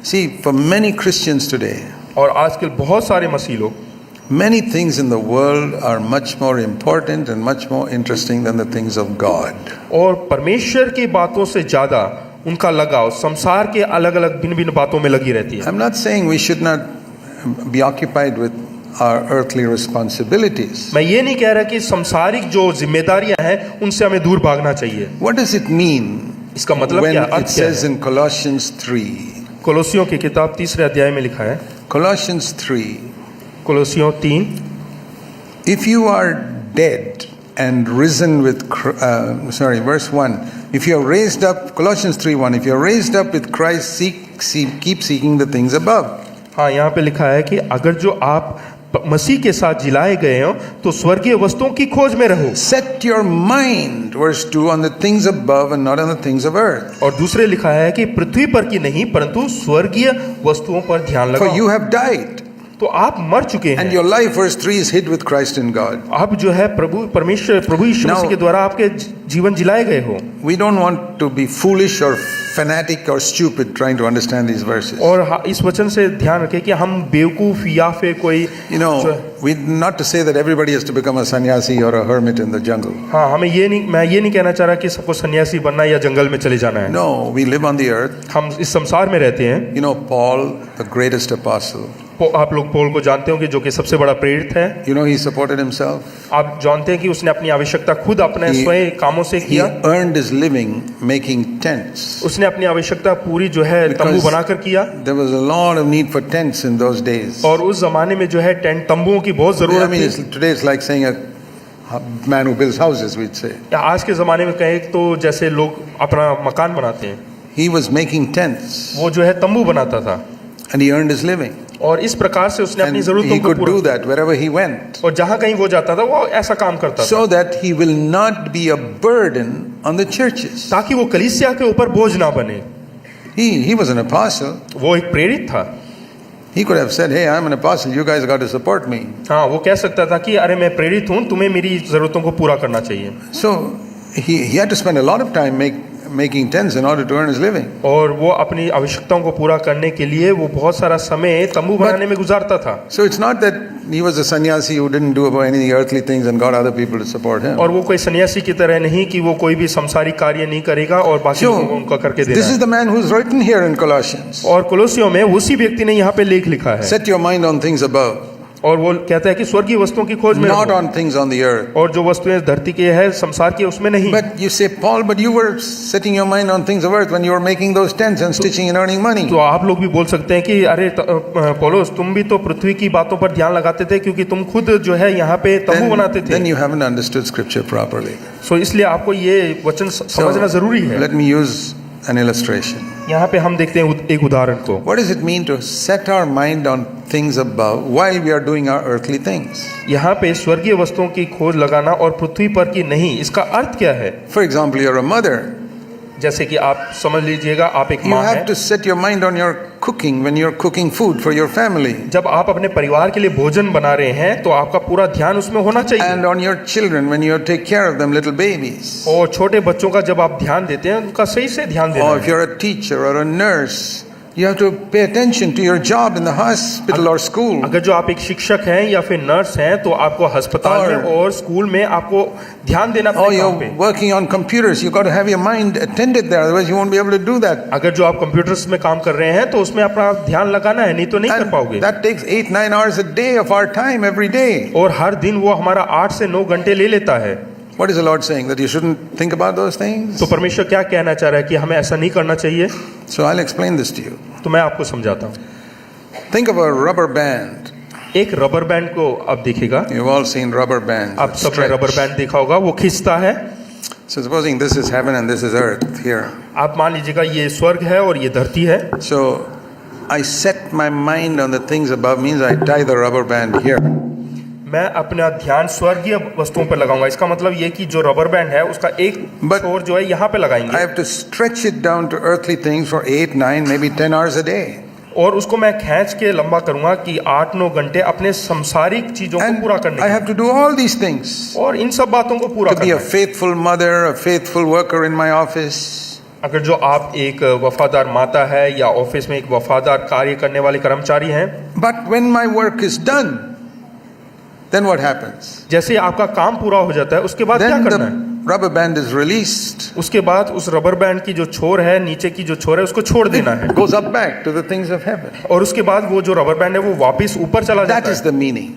See, for many Christians today, और आजकल बहुत सारे मसीह लोग, many things in the world are much more important and much more interesting than the things of God. और परमेश्वर की बातों से ज़्यादा उनका लगाव संसार के अलग अलग भिन्न भिन्न बातों में लगी रहती है। I'm not saying we should not be occupied with our earthly responsibilities. मैं ये नहीं कह रहा कि संसारिक जो जिम्मेदारियां हैं उनसे हमें दूर भागना चाहिए। What does it mean इसका मतलब when क्या, it अर्थ क्या says है? in Colossians 3? कोलोसियों की किताब 3 अध्याय में लिखा है, Colossians 3, कोलोसियों 3, if you are dead and risen with, verse 1, if you are raised up, Colossians 3:1, if you are raised up with Christ, keep seeking the things above. हाँ, यहाँ पे लिखा है कि अगर जो आप मसीह के साथ जिलाए गए हो तो स्वर्गीय वस्तुओं की खोज में रहो। Set your mind, verse 2, on the things above and not on the things of earth. और दूसरे लिखा है कि पृथ्वी पर की नहीं परंतु स्वर्गीय वस्तुओं पर ध्यान For लगाओ। you have died, तो आप मर चुके and हैं। your life, verse 3, is hid with Christ in God. आप जो है प्रभु यीशु Now- मसीह के द्वारा आपके जीवन जिलाए गए हो। We don't want to be foolish or fanatic or stupid trying to understand these verses. और इस वचन से ध्यान रखें कि हम बेवकूफ या फिर कोई You know, not to say that everybody has to become a sannyasi or a hermit in the jungle. हाँ, मैं ये नहीं कहना चाह रहा कि सबको सन्यासी बनना या जंगल में चले जाना है। No, we live on the earth. हम इस संसार में रहते हैं। You know, Paul, the greatest apostle, आप लोग पौल को जानते हो कि जो कि सबसे बड़ा प्रेरित है। you know, he supported himself. आप जानते हैं कि उसने अपनी आवश्यकता खुद अपने He- स्वयं कामों से He किया। earned his living making tents. उसने अपनी आवश्यकता पूरी जो है तंबू Because बनाकर किया। there was a lot of need for tents in those days. और उस जमाने में जो है टेंट तंबुओं की बहुत I जरूरत mean, थी। today it's like saying a man who builds houses, we'd say. या आज के ज़माने में कहें तो जैसे लोग अपना मकान बनाते हैं, He was making tents वो जो है तंबू बनाता था and he earned his living. और इस प्रकार से उसने And अपनी he ज़रूरतों को could do पूरा, that wherever he went, और जहाँ कहीं वो जाता था वो ऐसा काम करता था so that he will not be a burden on the churches. ताकि वो कलीसिया के ऊपर बोझ ना बने। He was an apostle. वो एक प्रेरित था। He could have said, hey, I'm an apostle, you guys got to support me. हाँ, वो कह सकता था कि अरे मैं प्रेरित हूँ, तुम्हें मेरी ज़रूरतों को पूरा करना चाहिए। So he had to spend a lot of time making tents in order to earn his living. और वो अपनी आवश्यकताओं को पूरा करने के लिए वो बहुत सारा समय तंबू बनाने में गुजारता था। So it's not that he was a sannyasi who didn't do about any earthly things and got other people to support him. और वो कोई सन्यासी की तरह नहीं कि वो कोई भी संसारिक कार्य नहीं करेगा और बाकी So लोगों को उनका करके देना this is है। the man who's written here in Colossians. और कोलोसियों में उसी व्यक्ति ने यहाँ पे लेख लिखा है Set your mind on things above, और वो कहता है कि स्वर्गीय वस्तुओं की खोज में not रहो। on things on the earth. और जो वस्तुएं धरती के है संसार की उसमें नहीं। But you say, Paul, but you were setting your mind on things of earth when you were making those tents and stitching and earning money. तो आप लोग भी बोल सकते हैं कि अरे पौलुस तुम भी तो पृथ्वी की बातों पर ध्यान लगाते थे क्योंकि तुम खुद जो है यहाँ पे तंबू बनाते Then थे। you haven't understood scripture properly. सो इसलिए आपको ये वचन समझना जरूरी है। Let me use an illustration. यहाँ पे हम देखते हैं एक उदाहरण को। What does it mean to set our mind on things above while we are doing our earthly things? यहाँ पे स्वर्गीय वस्तुओं की खोज लगाना और पृथ्वी पर की नहीं, इसका अर्थ क्या है? For example, you're a mother. जैसे कि आप समझ लीजिएगा आप एक You माँ have हैं। to set your mind on your cooking when you're cooking food for your family. जब आप अपने परिवार के लिए भोजन बना रहे हैं तो आपका पूरा ध्यान उसमें होना चाहिए। And on your children when you take care of them, little babies. और छोटे बच्चों का जब आप ध्यान देते हैं उनका सही से ध्यान देना Or if है। you're a teacher or a nurse, you have to pay attention to your job in the hospital or school. अगर जो आप एक शिक्षक हैं या फिर नर्स हैं तो आपको अस्पताल में और स्कूल में आपको ध्यान देना Or अपने काम you're पे। working on computers, you've got to have your mind attended there, otherwise you won't be able to do that. अगर जो आप कंप्यूटर्स में काम कर रहे हैं तो उसमें अपना ध्यान लगाना है, नहीं तो नहीं कर पाओगे। And that takes 8-9 hours a day of our time every day. और हर दिन वो हमारा 8 से 9 घंटे ले लेता है। What is the Lord saying? That you shouldn't think about those things? तो परमेश्वर क्या कहना चाह रहा है कि हमें ऐसा नहीं करना चाहिए? So I'll explain this to you. तो मैं आपको समझाता हूँ। Think of a rubber band. एक रबर बैंड को आप देखिएगा, You've all seen rubber bands. आप that सबने रबर stretch. बैंड देखा होगा, वो खींचता है। So supposing this is heaven and this is earth here. आप मान लीजिएगा ये स्वर्ग है और ये धरती है। So I set my mind on the things above means I tie the rubber band here. मैं अपना ध्यान स्वर्गीय वस्तुओं पर लगाऊंगा। इसका मतलब ये कि जो रबर बैंड है उसका एक But छोर जो है यहाँ पे I लगाएंगे have to stretch it down to earthly things for 8, 9, maybe 10 hours a day. और उसको मैं खींच के लंबा करूंगा कि 8-9 घंटे अपने संसारिक चीजों को And पूरा करने I के। have to do all these things. और इन सब बातों को पूरा To be करना a है। faithful mother, a faithful worker in my office. अगर जो आप एक वफादार माता है या ऑफिस में एक वफादार कार्य करने वाले कर्मचारी हैं, But when my work is done, then what happens? जैसे आपका काम पूरा हो जाता है उसके बाद क्या Then करना है? the rubber band is released. उसके बाद उस रबर बैंड की जो छोर है, नीचे की जो छोर है, उसको छोड़ देना है It goes up back to the things of heaven. और उसके बाद वो जो रबर बैंड है वो वापस ऊपर चला That जाता is है। the meaning.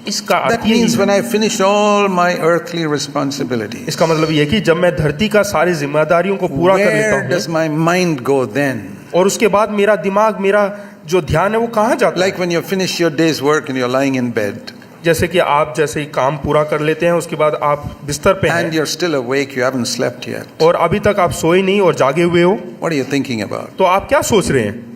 इसका That अर्थ यही means है। when I finish all my earthly responsibilities, इसका मतलब ये कि जब मैं धरती का सारी जिम्मेदारियों को पूरा कर where लेता does हूँ my mind go then? और उसके बाद मेरा दिमाग, मेरा जो ध्यान है वो कहाँ जाता है? Like when you finish your day's work and you're lying in bed जैसे कि आप जैसे ही काम पूरा कर लेते हैं उसके बाद आप बिस्तर पे and हैं you're still awake, you haven't slept yet. और अभी तक आप सोए नहीं और जागे हुए हो, What are you thinking about? तो आप क्या सोच रहे हैं?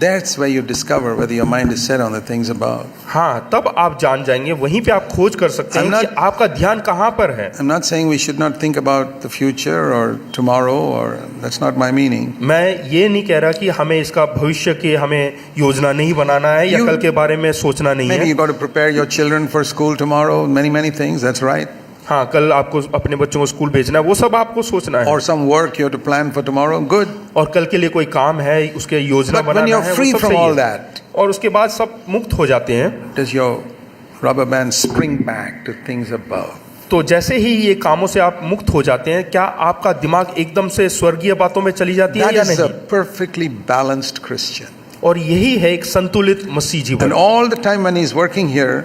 That's where you discover whether your mind is set on the things above. हाँ, तब आप जान जाएंगे, वहीं पे आप खोज कर सकते हैं I'm कि not- आपका ध्यान कहाँ पर है। I'm not saying we should not think about the future or tomorrow, or that's not my meaning. मैं ये नहीं कह रहा कि हमें इसका भविष्य की हमें योजना नहीं बनाना है या You- कल के बारे में सोचना नहीं Maybe है। you got to prepare your children for school tomorrow, many things, that's right. हाँ, कल आपको अपने बच्चों को स्कूल भेजना है, वो सब आपको सोचना है। Or some work you have to plan for tomorrow, good. और कल के लिए कोई काम है, उसके योजना But when बनाना you're है, free वो सब from सही all है। that, और उसके बाद सब मुक्त हो जाते हैं, does your rubber band spring back to things above? तो जैसे ही ये कामों से आप मुक्त हो जाते हैं, क्या आपका दिमाग एकदम से स्वर्गीय बातों में चली जाती है That या is a नहीं? perfectly balanced Christian. और यही है एक संतुलित मसीह And जीवन। all the time when he's working here,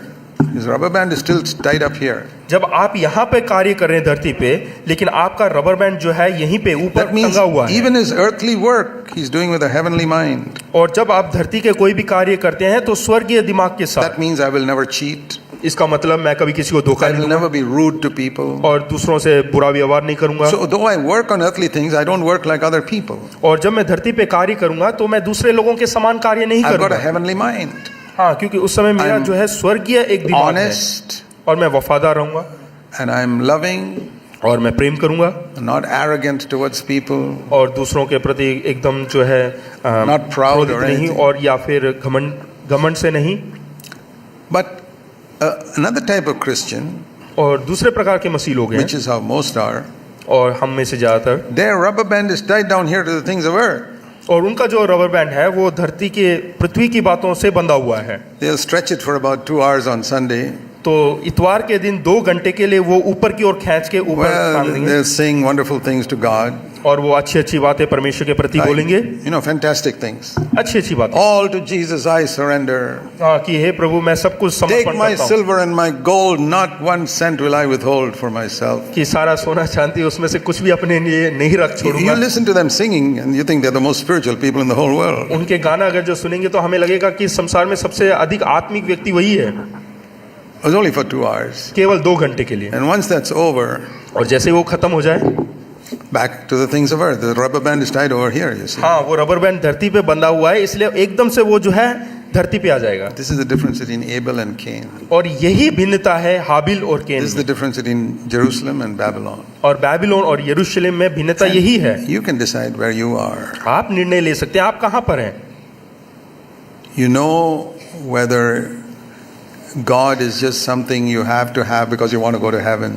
his rubber band is still tied up here. जब आप यहाँ पे कार्य कर रहे हैं धरती पे, लेकिन आपका रबर बैंड जो है यहीं पे ऊपर That means टंगा हुआ है। even his earthly work, he's doing with a heavenly mind. और जब आप धरती के कोई भी कार्य करते हैं तो स्वर्गीय दिमाग के साथ। That means I will never cheat. इसका मतलब मैं कभी किसी को धोखा I नहीं will दूंगा never be rude to people. और दूसरों से बुरा व्यवहार नहीं करूंगा। So though I work on earthly things, I don't work like other people. और जब मैं धरती पे कार्य करूंगा तो मैं दूसरे लोगों के समान कार्य नहीं I've got a करूंगा। heavenly mind. हाँ, क्योंकि उस समय मेरा I'm जो है स्वर्गीय एक दिमाग है Honest, और मैं वफादार रहूंगा and I'm loving, और मैं प्रेम करूंगा not arrogant towards people. और दूसरों के प्रति एकदम जो है Not proud क्रोधित or नहीं anything. और या फिर घमंड से नहीं। But another type of Christian, और दूसरे प्रकार के मसीह लोग हैं which is how most are, और हम में से ज्यादातर, their rubber band is tied down here to the things of earth. और उनका जो रबर बैंड है वो धरती के पृथ्वी की बातों से बंधा हुआ है। They'll stretch it for about 2 hours on Sunday. तो इतवार के दिन 2 घंटे के लिए वो ऊपर की ओर खींच के ऊपर Well, टांग देंगे they'll sing wonderful things to God. और वो अच्छी अच्छी बातें परमेश्वर के प्रति बोलेंगे, You know, fantastic things. अच्छी अच्छी बातें। All to Jesus I surrender. हाँ, कि हे प्रभु मैं सब कुछ Take समर्पण my करता हूँ, silver and my gold, not 1 cent will I withhold for myself. कि सारा सोना चांदी उसमें से कुछ भी अपने लिए नहीं रख You छोड़ूंगा। listen to them singing and you think they're the most spiritual people in the whole world. उनके गाना अगर जो सुनेंगे तो हमें लगेगा कि संसार में सबसे अधिक आत्मिक व्यक्ति वही है, It was only for 2 hours. केवल 2 घंटे के लिए। And once that's over, और जैसे वो खत्म हो जाए, back to the things of earth. The rubber band is tied over here, you see. हाँ, वो रबर बैंड धरती पे बंधा हुआ है, इसलिए एकदम से वो जो है धरती पे आ जाएगा। This is the difference between Abel and Cain. और यही भिन्नता है हाबिल और केन This is में। the difference between Jerusalem and Babylon. और बेबीलोन और यरूशलेम में भिन्नता यही है। You can decide where you are. आप निर्णय ले सकते हैं आप कहाँ पर हैं। You know whether God is just something you have to have because you want to go to heaven,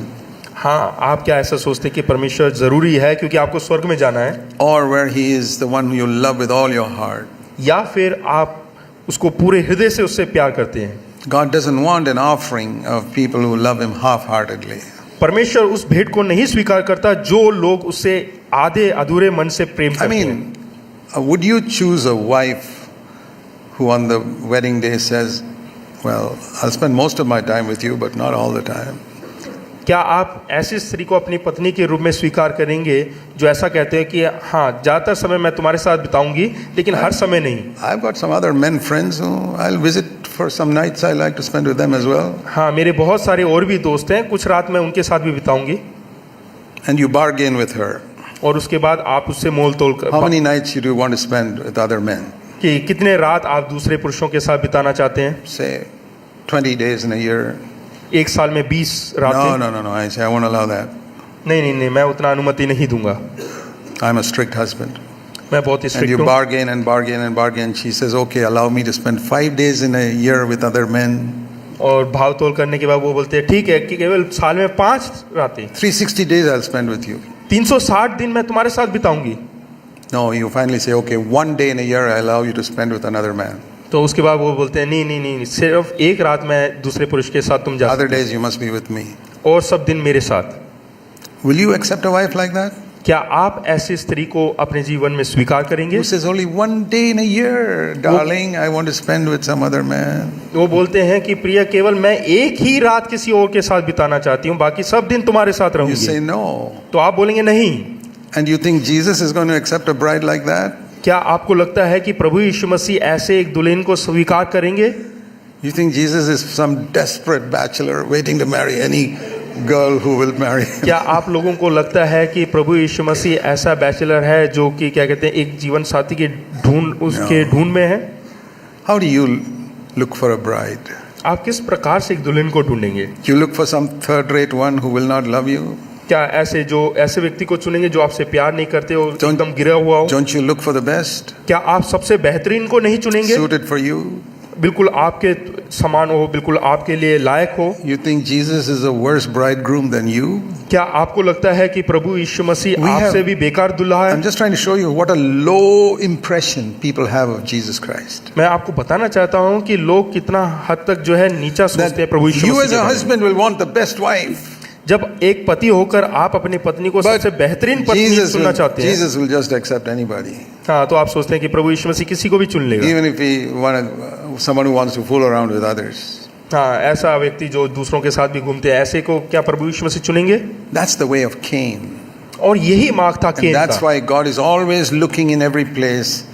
हाँ, आप क्या ऐसा सोचते हैं कि परमेश्वर जरूरी है क्योंकि आपको स्वर्ग में जाना है, or where He is the one who you love with all your heart. या फिर आप उसको पूरे हृदय से उससे प्यार करते हैं। God doesn't want an offering of people who love Him half-heartedly. परमेश्वर उस भेंट को नहीं स्वीकार करता जो लोग उससे आधे अधूरे मन से प्रेम I करते हैं। mean, would you choose a wife who on the wedding day says, well, I'll spend most of my time with you, but not all the time? क्या आप ऐसी स्त्री को अपनी पत्नी के रूप में स्वीकार करेंगे जो ऐसा कहते हैं कि हाँ, ज़्यादातर समय मैं तुम्हारे साथ बिताऊंगी लेकिन हर समय नहीं। I've got some other men friends who I'll visit for some nights. I like to spend with them as well. हाँ, मेरे बहुत सारे और भी दोस्त हैं, कुछ रात मैं उनके साथ भी बिताऊंगी। And you bargain with her. और उसके बाद आप उससे मोल तोल How कर many nights you do want to spend with other men? कि कितने रात आप दूसरे पुरुषों के साथ बिताना चाहते हैं। Say 20 days in a year. एक साल में 20 No, रातें। no. I say I won't allow that. नहीं, मैं उतना अनुमति नहीं दूंगा। I'm a strict husband. मैं बहुत ही And स्ट्रिक्ट you हूँ। bargain and bargain and bargain. She says, okay, allow me to spend 5 days in a year with other men. और भाव तोल करने के बाद वो बोलते हैं ठीक है कि केवल साल में 5 रातें, 360 days I'll spend with you. 360 दिन मैं तुम्हारे साथ बिताऊंगी। No, you finally say, okay, one day in a year I allow you to spend with another man. तो उसके बाद वो बोलते हैं नहीं नहीं नहीं, सिर्फ एक रात मैं दूसरे पुरुष के साथ तुम जा Other सकते days you must be with me. हो, और सब दिन मेरे साथ। Will you accept a wife like that? क्या आप ऐसी स्त्री को अपने जीवन में स्वीकार करेंगे? Who says only one day in a year, darling, I want to spend with some other man. वो बोलते हैं कि प्रिय केवल मैं एक ही रात किसी और के साथ बिताना चाहती हूँ, बाकी सब दिन तुम्हारे साथ You say रहूंगी। no. तो आप बोलेंगे नहीं। And you think Jesus is going to accept a bride like that? क्या आपको लगता है कि प्रभु यीशु मसीह ऐसे एक दुल्हन को स्वीकार करेंगे? You think Jesus is some desperate bachelor waiting to marry any girl who will marry him? क्या आप लोगों को लगता है कि प्रभु यीशु मसीह ऐसा बैचलर है जो कि क्या कहते हैं एक जीवन साथी के ढूंढ में है? How do you look for a bride? आप किस प्रकार से एक दुल्हन को ढूंढेंगे? You look for some third-rate one who will not love you? क्या ऐसे व्यक्ति को चुनेंगे जो आपसे प्यार नहीं करते हो, एकदम गिरा हुआ हो? Don't you look for the best, क्या आप सबसे बेहतरीन को नहीं चुनेंगे, suited for you? बिल्कुल आपके समान हो, बिल्कुल आपके लिए लायक हो? You think Jesus is a worse bridegroom than you? क्या आपको लगता है कि प्रभु यीशु मसीह We have- आपसे भी बेकार दुल्हा है? I'm just trying to show you what a low impression people have of Jesus Christ. मैं आपको बताना चाहता हूँ कि लोग कितना हद तक जो है नीचा That सोचते हैं प्रभु यीशु you मसीह as के a बारे में। husband will want the best wife. जब एक पति होकर आप अपनी पत्नी को सबसे बेहतरीन पत्नी चुनना चाहते हैं, Jesus will just accept anybody. हाँ, तो आप सोचते हैं कि प्रभु यीशु मसीह किसी को भी चुन लेगा। Even if he someone who wants to fool around with others. हाँ, ऐसा व्यक्ति जो दूसरों के साथ भी घूमते हैं, ऐसे को क्या प्रभु यीशु मसीह चुनेंगे? That's the way of Cain. और यही मार्ग था And केन that's का। why God is always looking in every place.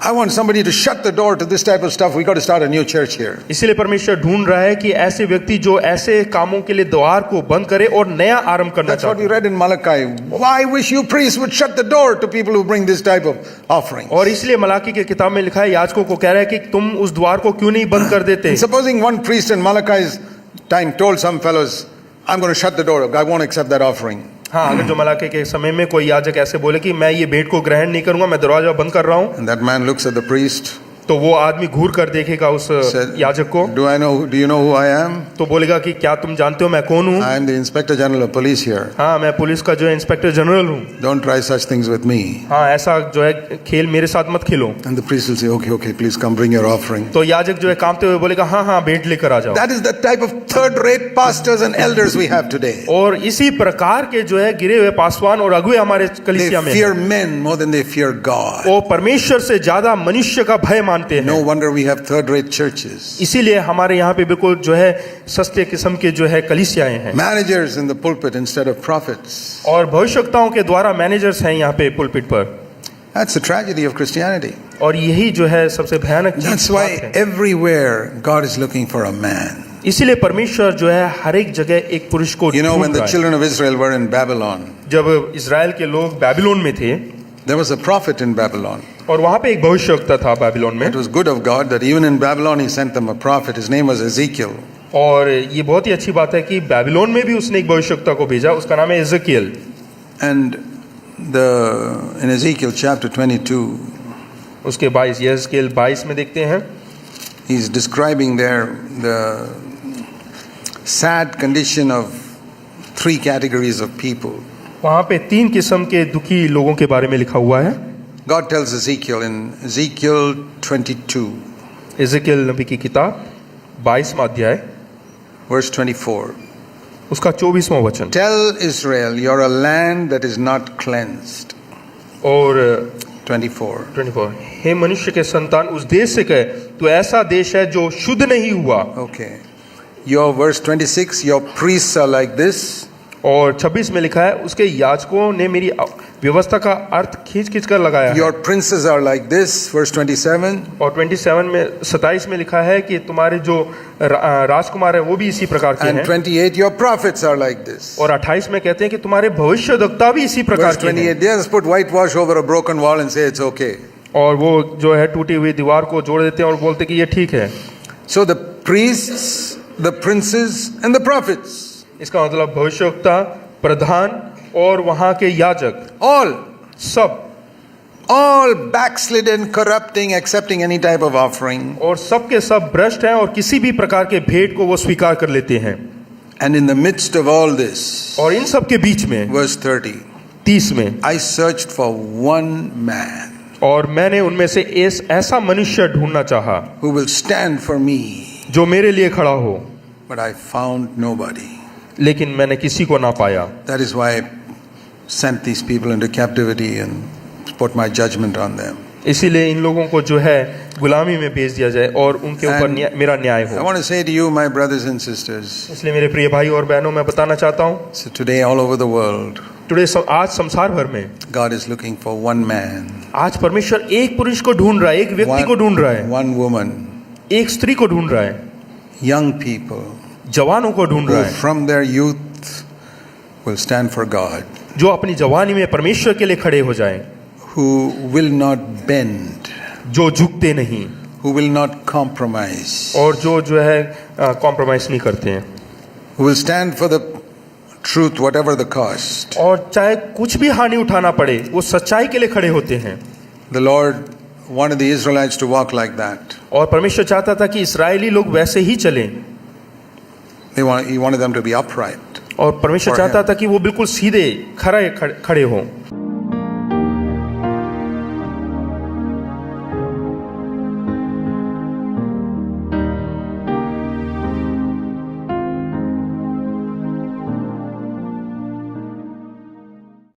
I want somebody to shut the door to this type of stuff. We got to start a new church here. इसीलिए परमेश्वर ढूंढ रहा है कि ऐसे व्यक्ति जो ऐसे कामों के लिए द्वार को बंद करे और नया आरंभ करना That's what चाहते we read in Malachi. Why wish you priests would shut the door to people who bring this type of offering? हैं। और इसलिए मलाकी के किताब में लिखा है, याजकों को कह रहा है कि तुम उस द्वार को क्यों नहीं बंद कर देते? And supposing one priest in Malachi's time told some fellows, I'm going to shut the door. I won't accept that offering. हाँ, अगर जो मलाकी के समय में कोई याजक ऐसे बोले कि मैं ये भेंट को ग्रहण नहीं करूंगा, मैं दरवाजा बंद कर रहा हूँ, And that man looks at the priest, तो वो आदमी घूर कर देखेगा उस said, याजक को, do you know who I am? तो बोलेगा कि क्या तुम जानते हो मैं कौन हूँ? I am the Inspector General of Police here. हाँ, मैं पुलिस का जो है इंस्पेक्टर जनरल हूँ। Don't try such things with me. हाँ, ऐसा जो है खेल मेरे साथ मत खेलो। And the priest will say, okay, please come bring your offering. तो याजक जो है कांपते हुए बोलेगा, हाँ हाँ भेंट लेकर आ जाओ। That is the type of third-rate pastors and elders we have today. और इसी प्रकार के जो है गिरे हुए पासवान और अगुए हमारे They कलीसिया में fear हैं। men more than they fear God. वो परमेश्वर से ज्यादा मनुष्य का भय मानते हैं। No wonder we have third-rate churches. इसीलिए हमारे यहाँ पे बिल्कुल जो है सस्ते किस्म के जो है कलीसियाएं हैं Managers in the pulpit instead of prophets. और भविष्यवक्ताओं के द्वारा मैनेजर्स हैं यहाँ पे पुलपिट पर। That's the tragedy of Christianity. और यही जो है सबसे भयानक That's चीज why है। everywhere God is looking for a man. इसीलिए परमेश्वर जो है हर एक जगह एक पुरुष को You know, when ढूंढ the रहा है। children of Israel were in Babylon, जब इज़राइल के लोग बेबीलोन में थे there was a prophet in Babylon. और वहाँ पे एक भविष्यवक्ता था बेबीलोन में, It was good of God that even in Babylon he sent them a prophet. His name was Ezekiel. और ये बहुत ही अच्छी बात है कि बेबीलोन में भी उसने एक भविष्यवक्ता को भेजा, उसका नाम है Ezekiel. And in Ezekiel chapter 22, उसके 22 यहेजकेल 22 में देखते हैं, he's describing there the sad condition of three categories of people. वहाँ पे 3 किस्म के दुखी लोगों के बारे में लिखा हुआ है। God tells Ezekiel in Ezekiel 22, Ezekiel नबी की किताब 22वां अध्याय verse 24. उसका 24वां वचन। Tell Israel, you're a land that is not cleansed. और 24. 24, हे मनुष्य के संतान, उस देश से कहे तो ऐसा देश है जो शुद्ध नहीं हुआ। Okay. Your verse 26, your priests are like this. और 26 में लिखा है, उसके याजकों ने मेरी व्यवस्था का अर्थ खींच कर लगाया है। Your princes are like this. Verse 27. और 27 में लिखा है कि तुम्हारे जो राजकुमार है वो भी इसी प्रकार के And हैं। 28, your prophets are like this. और 28 में कहते हैं कि तुम्हारे भविष्यद्वक्ता भी इसी प्रकार Verse के हैं। 28, they just put whitewash over a broken wall and say it's okay. और वो जो है टूटी हुई दीवार को जोड़ देते हैं और बोलते हैं कि ये ठीक है। So the priests, the princes, and the prophets, इसका मतलब भविष्यवक्ता, प्रधान और वहाँ के याजक all backslidden, corrupting, accepting any type of offering. और सब के सब भ्रष्ट हैं और किसी भी प्रकार के भेंट को वो स्वीकार कर लेते हैं। And in the midst of all this, और इन सब के बीच में verse 30, 30 में, I searched for one man. और मैंने उनमें से ऐसा मनुष्य ढूंढना चाहा who will stand for me. जो मेरे लिए खड़ा हो, But I found nobody. लेकिन मैंने किसी को ना पाया। That is why I sent these people into captivity and put my judgment on them. इसीलिए इन लोगों को जो है गुलामी में भेज दिया जाए और उनके ऊपर And मेरा न्याय I हो। want to say to you, my brothers and sisters, इसलिए मेरे प्रिय भाई और बहनों, मैं बताना चाहता हूँ, so today all over the world, आज संसार भर में God is looking for one man, आज परमेश्वर एक पुरुष को ढूंढ रहा है, एक व्यक्ति को ढूंढ रहा है, one woman, एक स्त्री को ढूंढ रहा है, young people जवानों को ढूंढ रहा who है, from their youth will stand for God, जो अपनी जवानी में परमेश्वर के लिए खड़े हो जाएं, who will not bend, जो झुकते नहीं who will not compromise, और जो है कॉम्प्रोमाइज नहीं करते हैं, who will stand for the truth whatever the cost. और चाहे कुछ भी हानि उठाना पड़े वो सच्चाई के लिए खड़े होते हैं। The Lord wanted the Israelites to walk like that. और परमेश्वर चाहता था कि इस्राएली लोग वैसे ही चलें, He wanted them to be upright. और परमेश्वर For चाहता him. था कि वो बिल्कुल सीधे खड़े हों।